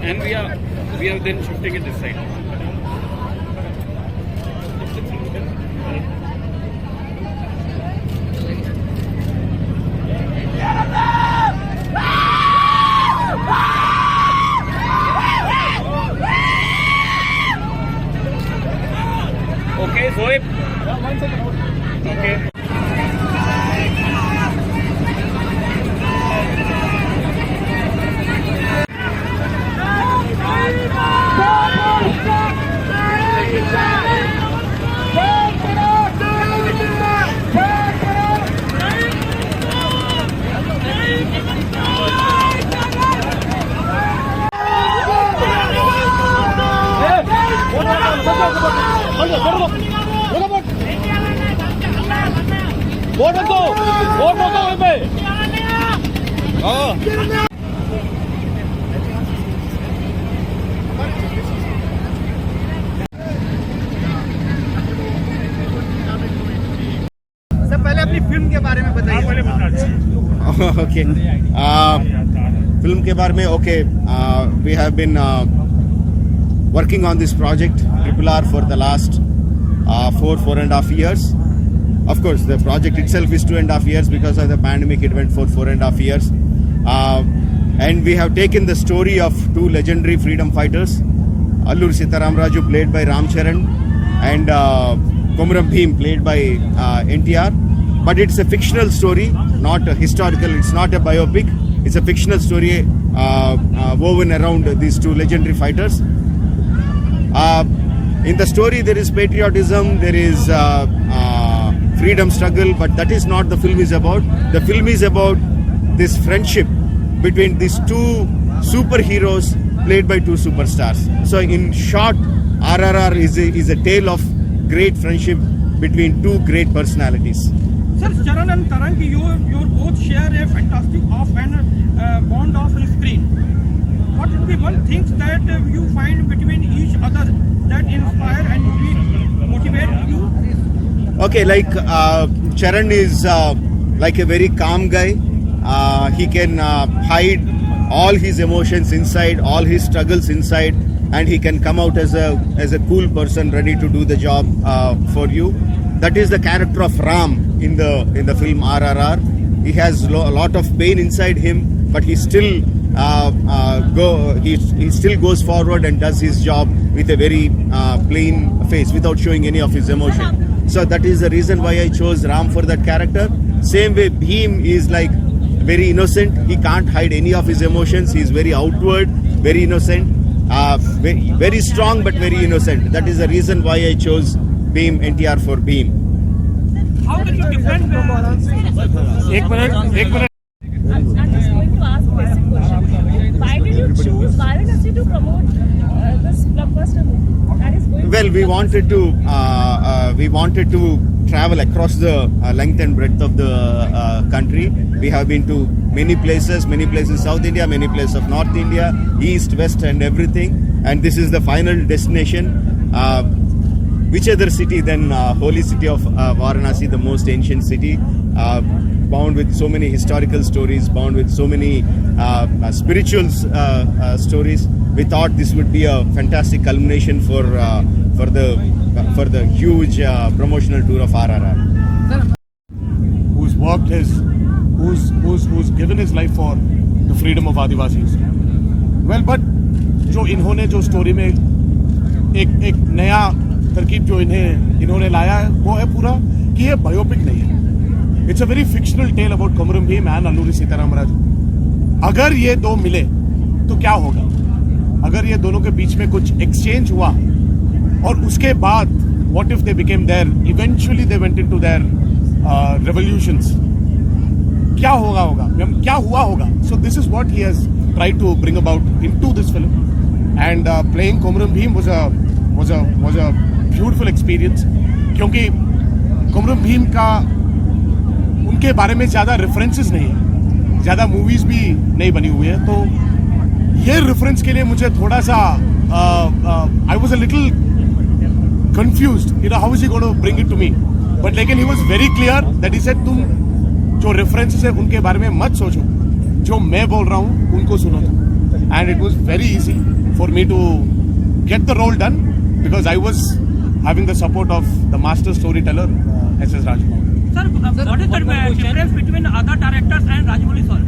And we are then shifting it this side. Okay, Zoe. Okay. पहले अपनी film के बारे में बताइए। ओके, फिल्म के बारे में okay, we have been working on this project Triple R for the last 4.5 years. Of course, the project itself is 2.5 years. Because of the pandemic, it went for 4.5 years. And we have taken the story of two legendary freedom fighters, Alluri Sitaram Raju, played by Ram Charan, and Komuram Bhim, played by NTR. But it's a fictional story, not a historical. It's not a biopic. It's a fictional story woven around these two legendary fighters. In the story, there is patriotism, there is freedom struggle, but that is not the film is about. The film is about this friendship between these two superheroes played by two superstars. So in short, RRR is a tale of great friendship between two great personalities. Sir, Charan and Tarang, you both share a fantastic off and bond off screen. What would be one thing that you find between each other that inspire and motivate you? Okay, like Charan is like a very calm guy. He can hide all his emotions inside, all his struggles inside, and he can come out as a cool person ready to do the job for you. That is the character of Ram in the film RRR. He has a lot of pain inside him, but he still he still goes forward and does his job with a very plain face without showing any of his emotion. So that is the reason why I chose Ram for that character. Same way, Bhim is like very innocent. He can't hide any of his emotions. He is very outward, very innocent, very strong but very innocent. That is the reason why I chose Bhim, NTR for Bhim. How did you defend एक minute I'm just going to ask basic question. Why did you choose Varanasi to promote this blockbuster movie? That is going. Well, we wanted to travel across the length and breadth of the country. We have been to many places South India, many places of North India, East, West, and everything. And this is the final destination. Which other city than holy city of Varanasi, the most ancient city, bound with so many historical stories, bound with so many spiritual stories. We thought this would be a fantastic culmination for the huge promotional tour of RRR. Who's worked who's given his life for the freedom of Adivasis. Well, but जो इन्होंने जो story में एक नया तरकीब जो इन्होंने लाया है वो है पूरा कि ये बायोपिक नहीं है. It's a very fictional tale about Komuram Bhim and Alluri Sitaram Raju. अगर ये दो मिले तो क्या होगा, अगर ये दोनों के बीच में कुछ एक्सचेंज हुआ और उसके बाद what if they became there, eventually they went into their revolutions, क्या क्या हुआ होगा. So this is what he has tried to bring about into this film, and playing Komaram Bheem was a beautiful experience, क्योंकि कोमरम भीम का उनके बारे में ज्यादा रेफरेंसेस नहीं है, ज्यादा मूवीज भी नहीं बनी हुई है, तो ये रेफरेंस के लिए मुझे थोड़ा सा I was a little confused, how is he going to bring it to me, but लेकिन he was very clear that he said तुम जो रेफरेंसेस है उनके बारे में मत सोचो, जो मैं बोल रहा हूँ उनको सुनो. And it was very easy for me to get the role done because I was having the support of the master storyteller S.S. Rajamouli. Sir, what is the difference between other directors and Rajamouli sir?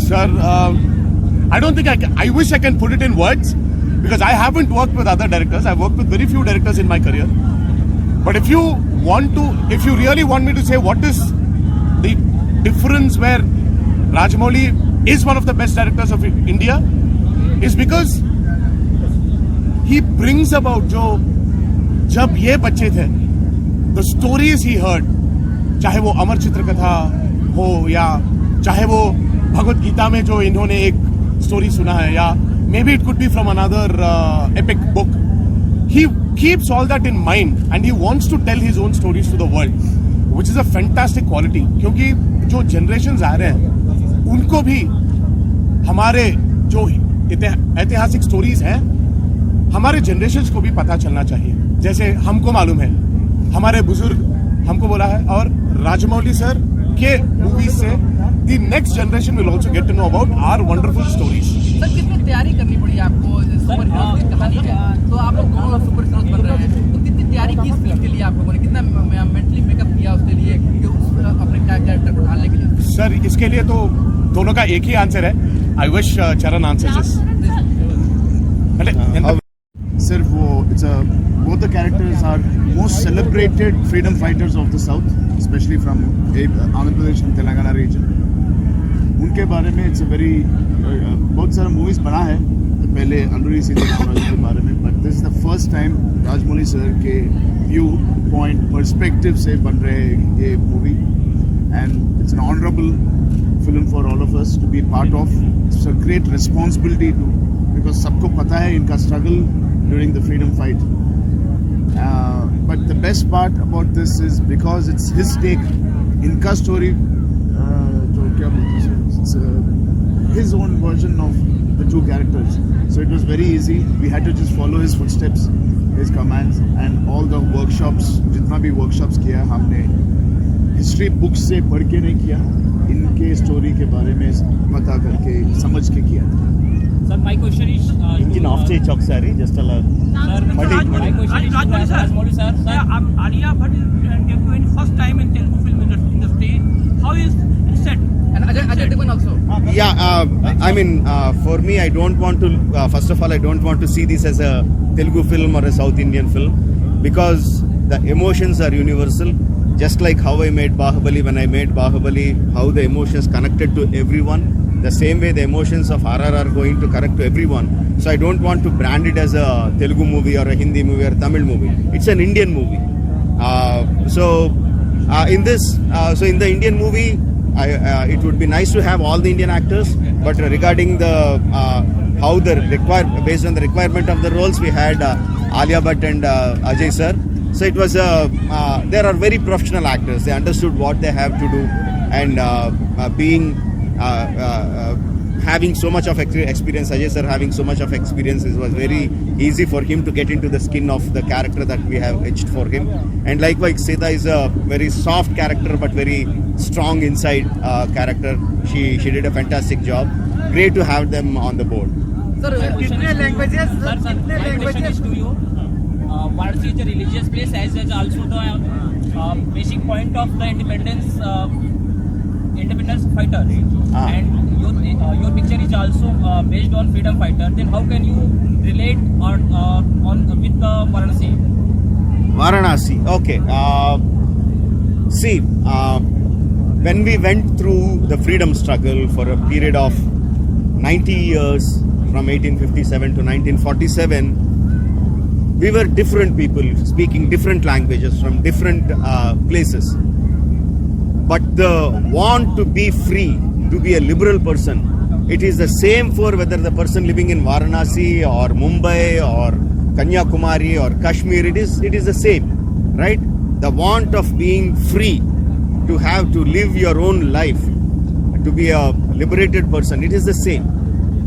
Sir, I don't think I wish I can put it in words because I haven't worked with other directors. I've worked with very few directors in my career. But if you really want me to say what is the difference where Rajamouli is one of the best directors of India is because he brings about जो जब ये बच्चे थे the stories he heard, चाहे वो अमर चित्र कथा हो या चाहे वो भगवत गीता में जो इन्होंने एक स्टोरी सुना है या may be it could be from another epic book, he keeps all that in mind and he wants to tell his own stories to the world, which is a fantastic quality. क्योंकि जो generations आ रहे हैं उनको भी हमारे जो ऐतिहासिक stories हैं हमारे जनरेशंस को भी पता चलना चाहिए. जैसे हमको मालूम है, हमारे बुजुर्ग हमको बोला है, और राजमौली सर के मूवीज से the next generation will also get to know about our wonderful stories. Sir कितनी तैयारी करनी पड़ी आपको, सुपर हीरो की कहानी है तो आप लोग दोनों सुपर हीरोज बन रहे हैं, तो कितनी तैयारी की इस फिल्म के लिए आप लोगों ने, कितना मेंटली मेकअप किया उसके लिए अपने कैरेक्टर को ढालने के लिए? सर इसके लिए तो दोनों का एक ही आंसर है. आई विश चरण आंसर्स सिर्फ वो both the characters are most celebrated freedom fighters of the south, especially from Andhra Pradesh and Telangana region. उनके बारे में it's a very बहुत सारा movies बना है पहले अंदरूनी सीधे के बारे में, but this is the first time Rajamouli sir के व्यू पॉइंट पर्सपेक्टिव से बन रहे ये movie, and it's an honorable film for all of us to be part of. It's a great responsibility too, because सबको पता है इनका struggle during the freedom fight. But the best part about this is because it's his take, इनका story, जो क्या बोलते हैं, it's his own version of the two characters. So it was very easy. We had to just follow his footsteps, his commands, and all the workshops. जितना भी workshops किया हमने history books से पढ़ के नहीं किया, इनके story के बारे में पता करके समझ के किया. Sir, my question is engine of चाहिए ఒకసారి just allow. Sir, my question is Rajamouli sir. Alia Bhatt is debuting first time in Telugu film industry. How is it set? And Ajay Devgn also. Yeah, I mean, for me, I don't want to. First of all, I don't want to see this as a Telugu film or a South Indian film, because the emotions are universal. Just like how I made Bahubali, when I made Bahubali, how the emotions connected to everyone. The same way the emotions of RRR are going to connect to everyone. So I don't want to brand it as a Telugu movie or a Hindi movie or a Tamil movie. It's an Indian movie. In the Indian movie, it would be nice to have all the Indian actors. But regarding the how the based on the requirement of the roles, we had Alia Bhatt and Ajay sir. So it was there are very professional actors. They understood what they have to do, and having so much of experience, Ajay sir having so much of experience, it was very easy for him to get into the skin of the character that we have etched for him. And likewise, Seda is a very soft character but very strong inside character. She did a fantastic job. Great to have them on the board. Sir, कितने languages? Sir, my question is to you. Varanasi is a religious place as is also the basic point of the independence fighter, and your picture is also based on freedom fighter. Then how can you relate on with Varanasi? Okay. See, when we went through the freedom struggle for a period of 90 years from 1857 to 1947, we were different people speaking different languages from different places. But the want to be free, to be a liberal person, it is the same for whether the person living in Varanasi or Mumbai or Kanyakumari or Kashmir, it is the same, right? The want of being free, to have to live your own life, to be a liberated person, it is the same.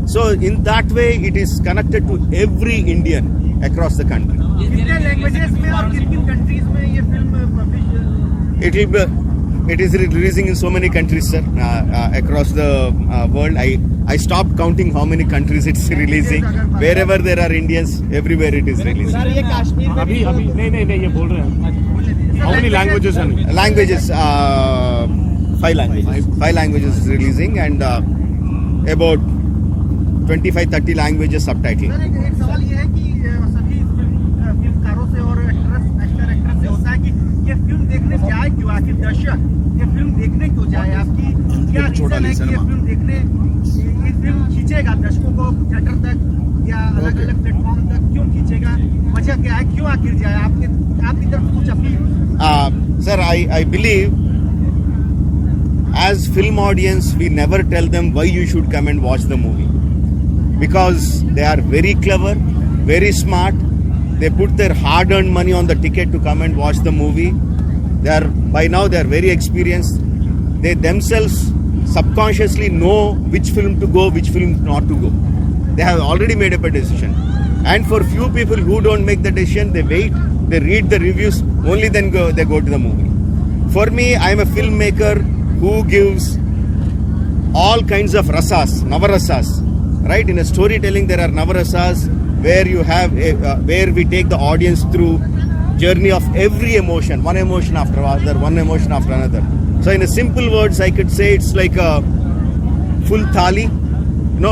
So in that way, it is connected to every Indian across the country. कितने languages में और किन countries में ये film publish? It is releasing in so many countries, sir, across the world. I stopped counting how many countries it's releasing. Wherever there are Indians, everywhere it is releasing. Sir ये कश्मीर में अभी अभी नहीं ये बोल रहे हैं. How many languages are it? Languages, 5 languages. 5 languages is releasing, and about 25-30 languages subtitle. Sir एक सवाल ये है कि सभी फिल्मकारों से और एक्टर से होता है कि ये फिल्म देखने जाए क्यों, आखिर दर्शक ये फिल्म देखने क्यों जाए? आपकी क्या रीजन है कि ये फिल्म देखने, ये फिल्म खींचेगा दर्शकों को थिएटर तक या अलग अलग प्लेटफॉर्म तक क्यों खींचेगा? वजह क्या है, क्यों आखिर जाए? आपकी तरफ कुछ appeal? Sir, I believe as film audience, we never tell them why you should come and watch the movie. Because they are very clever, very smart. They put their hard-earned money on the ticket to come and watch the movie. By now they are very experienced. They themselves subconsciously know which film to go, which film not to go. They have already made up a decision. And for few people who don't make the decision, they wait, they read the reviews, only then they go to the movie. For me, I am a filmmaker who gives all kinds of rasas, navarasas. Right? In a storytelling, there are navarasas where you have where we take the audience through journey of every emotion, one emotion after another, one emotion after another. So in a simple words, I could say it's like a full thali,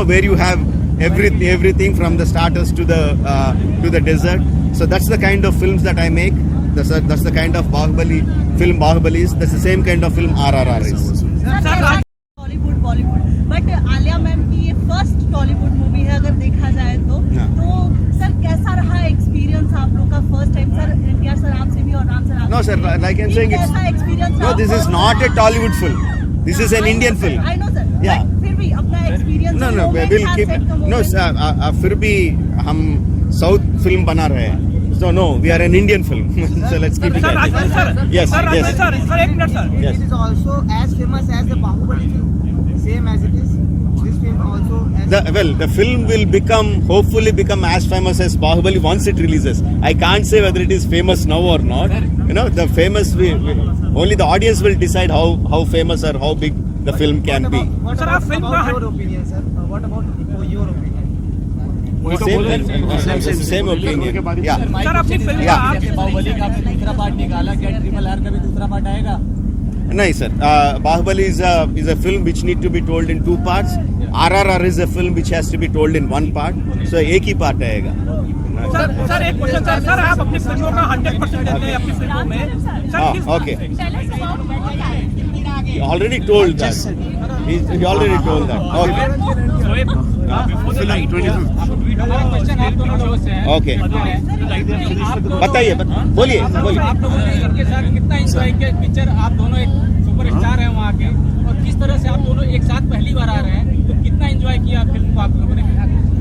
where you have everything from the starters to the dessert. So that's the kind of films that I make. That's the kind of film Bahubali is. That's the same kind of film RRR is. Bollywood but Alia ma'am की ये first Tollywood movie है अगर देखा जाए तो sir कैसा रहा experience आप लोग का first time? Sir NTR sir आपसे भी और Ram sir No sir, like I'm saying, no, this is not a Tollywood film. This is an Indian film. I know sir. Yeah. फिर भी अपना experience No, we'll keep. No, फिर भी हम south film बना रहे हैं. So no, we are an Indian film. So let's keep it. Sir, Rajman sir. Yes. Sir, एक minute sir. Yes. It is also as famous as the Bahubali film. Same as it is. This film also as The film will hopefully become as famous as Bahubali once it releases. I can't say whether it is famous now or not. The famous only the audience will decide how famous or how big the film can be. What Sir, about, film about का- your opinion, sir? What about your opinion? Same opinion. Yeah. Sir अपनी film का Yeah. आप बाहुबली का आपने दूसरा part निकाला, क्या triple R का भी दूसरा पार्ट आएगा? No, sir. Bahubali is a film which need to be told in 2 parts. RRR is a film which has to be told in 1 part. So एक ही part आएगा. सर एक question sir आप अपनी फिल्मों का 100% देते हैं अपनी फिल्मों में सर किस Okay. Tell us about your character. He already told that. He already told that. Okay. हमारा क्वेश्चन आप दोनों लोगों से है. Okay. बताइए. बोलिए. आप लोगों ने इनके साथ कितना एंजॉय किया पिक्चर? आप दोनों एक सुपरस्टार हैं वहाँ के, और किस तरह से आप दोनों एक साथ पहली बार आ रहे हैं, तो कितना एंजॉय किया फिल्म को आप लोगों ने?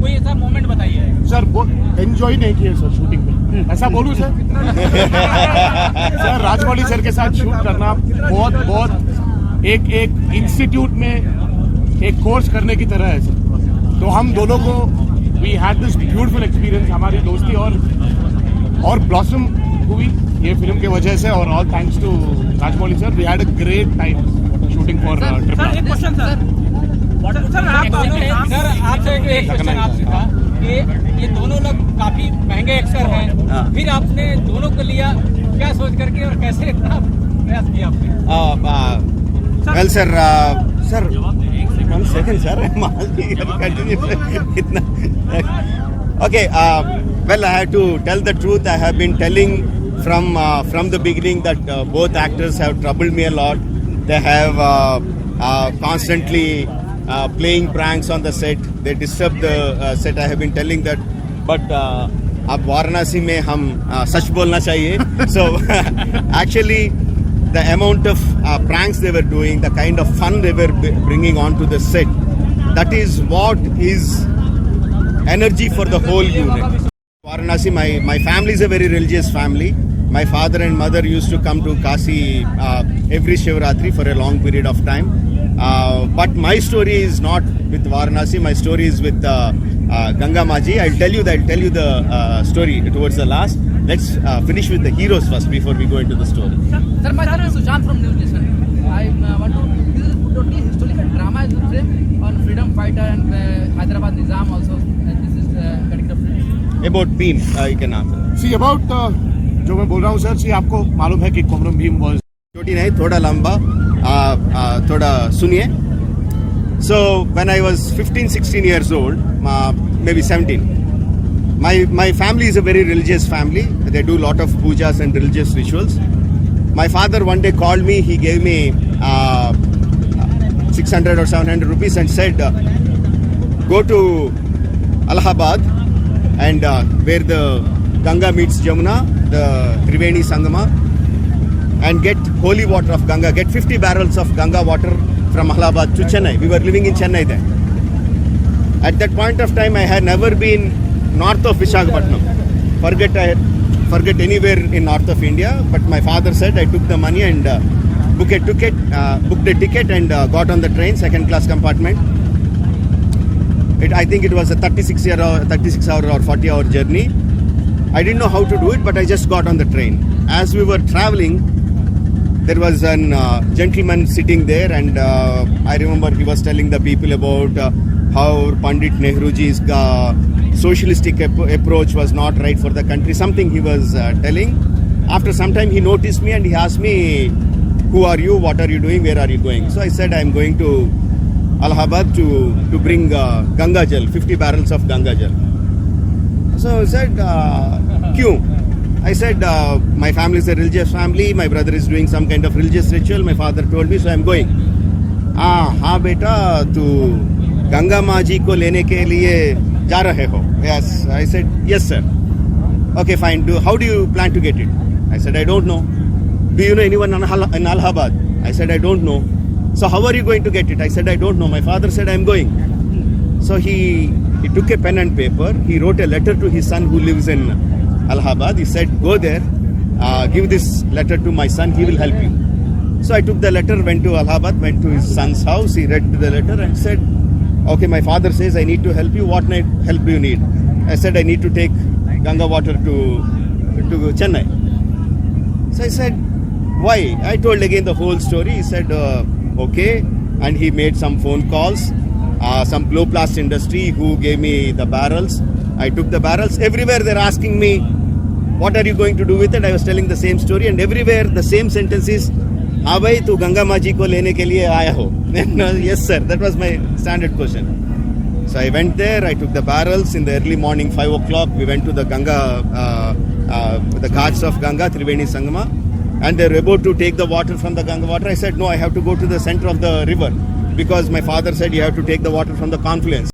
कोई ऐसा मोमेंट बताइए. सर वो एंजॉय नहीं किए सर शूटिंग में, ऐसा बोलूं सर? सर राजमौली सर के साथ शूट करना बहुत एक इंस्टीट्यूट में एक कोर्स करने की तरह है सर. तो हम दोनों को we had this beautiful experience. हमारी दोस्ती और ब्लॉसम हुई ये फिल्म के वजह से, और all thanks to Rajamouli sir. We had a great time shooting for sir एक ट्रिपल. क्वेश्चन सर आप सर आपसे एक क्वेश्चन आपसे था कि ये दोनों लोग काफी महंगे एक्टर हैं, फिर आपने दोनों को लिया क्या सोच करके और कैसे इतना प्रयास किया आपने? Well, sir, 1 second, sir. Continue. Okay. Well, I have to tell the truth. I have been telling from the beginning that both actors have troubled me a lot. They have constantly playing pranks on the set. They disturb the set. I have been telling that, but अब वाराणसी में हम सच बोलना चाहिए. So actually, the amount of pranks they were doing, the kind of fun they were bringing onto the set, that is what is energy for the whole unit. Varanasi, my family is a very religious family. My father and mother used to come to Kasi every Shivratri for a long period of time. But my story is not with Varanasi. My story is with Ganga Maji. I'll tell you the story towards the last. Let's finish with the heroes first before we go into the story. Sir, my name is Sushant from News Nation. I want to. This is totally historical drama is the film on freedom fighter and Hyderabad Nizam also. This is getting the film. About Bhim, you can answer. See about जो मैं बोल रहा हूँ sir, सी आपको मालूम है कि Komaram Bhim was छोटी नहीं, थोड़ा लंबा, थोड़ा सुनिए. So when I was 15-16 years old, maybe 17, my family is a very religious family. They do a lot of pujas and religious rituals. My father one day called me. He gave me 600 or 700 rupees and said, go to Allahabad and where the Ganga meets Jamuna, the Triveni Sangama, and get holy water of Ganga. Get 50 barrels of Ganga water from Allahabad to Chennai. We were living in Chennai then. At that point of time, I had never been north of Visakhapatnam. Forget anywhere in north of India. But my father said I took the money and booked a ticket and got on the train, second class compartment. I think it was a 36 hour or 40 hour journey. I didn't know how to do it, but I just got on the train. As we were traveling, there was a gentleman sitting there, and I remember he was telling the people about how Pandit Nehruji's socialistic approach was not right for the country. Something he was telling. After some time, he noticed me and he asked me, "Who are you? What are you doing? Where are you going?" So I said, "I am going to Allahabad to bring Ganga Jal, 50 barrels of Ganga Jal." So he said, "Kyun?" I said, "My family is a religious family. My brother is doing some kind of religious ritual. My father told me, so I am going." हाँ बेटा, तू गंगा माँ जी को लेने के लिए जा रहे हो? Yes. I said, "Yes, sir." Okay, fine. How do you plan to get it? I said, "I don't know." "Do you know anyone in Allahabad?" I said, "I don't know." "So how are you going to get it?" I said, "I don't know. My father said I am going." So he took a pen and paper. He wrote a letter to his son who lives in Allahabad. He said, "Go there, give this letter to my son. He will help you." So I took the letter, went to Allahabad, went to his son's house. He read the letter and said, "Okay, my father says I need to help you. What help do you need?" I said, "I need to take Ganga water to Chennai." So I said, "Why?" I told again the whole story. He said, "Okay." And he made some phone calls. Some Gloplast industry who gave me the barrels. I took the barrels. Everywhere they're asking me, "What are you going to do with it?" I was telling the same story, and everywhere the same sentence is, "हाँ भाई, तू गंगा माँ जी को लेने के लिए आया हो?" Yes, sir. That was my standard question. So I went there. I took the barrels in the early morning, 5 o'clock. We went to the Ganga, the ghats of Ganga, Triveni Sangama, and they were about to take the water from the Ganga water. I said, "No, I have to go to the center of the river." Because my father said you have to take the water from the confluence.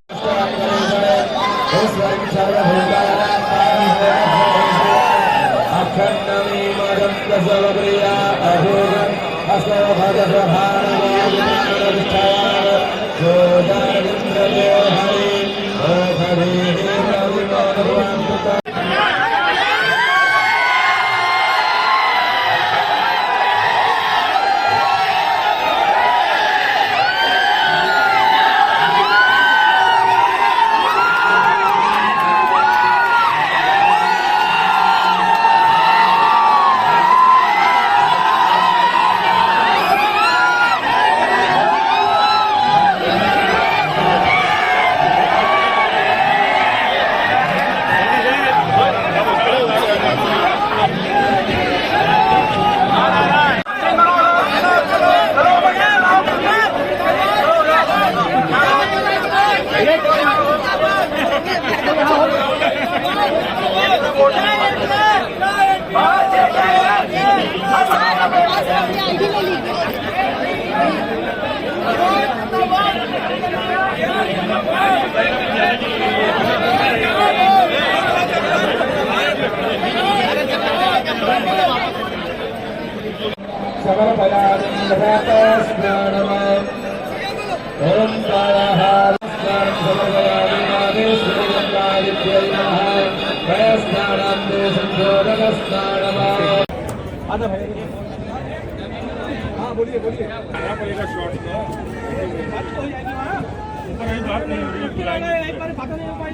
एक बार बात नहीं हो पाई।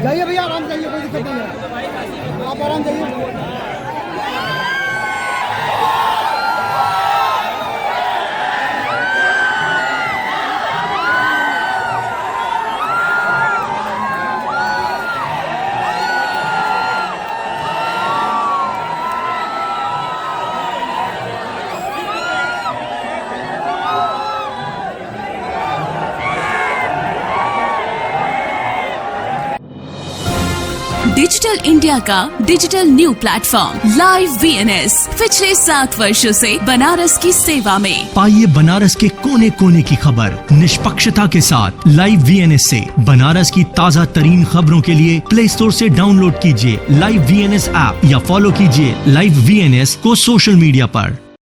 जाइए भैया, आराम जाइए, कोई दिक्कत नहीं है, आप आराम जाइए। डिजिटल इंडिया का digital new platform live VNS पिछले 7 वर्षों से बनारस की सेवा में। पाइए बनारस के कोने कोने की खबर निष्पक्षता के साथ लाइव VNS से। बनारस की ताज़ा तरीन खबरों के लिए प्ले स्टोर से डाउनलोड कीजिए लाइव VNS ऐप या फॉलो कीजिए लाइव VNS को सोशल मीडिया पर।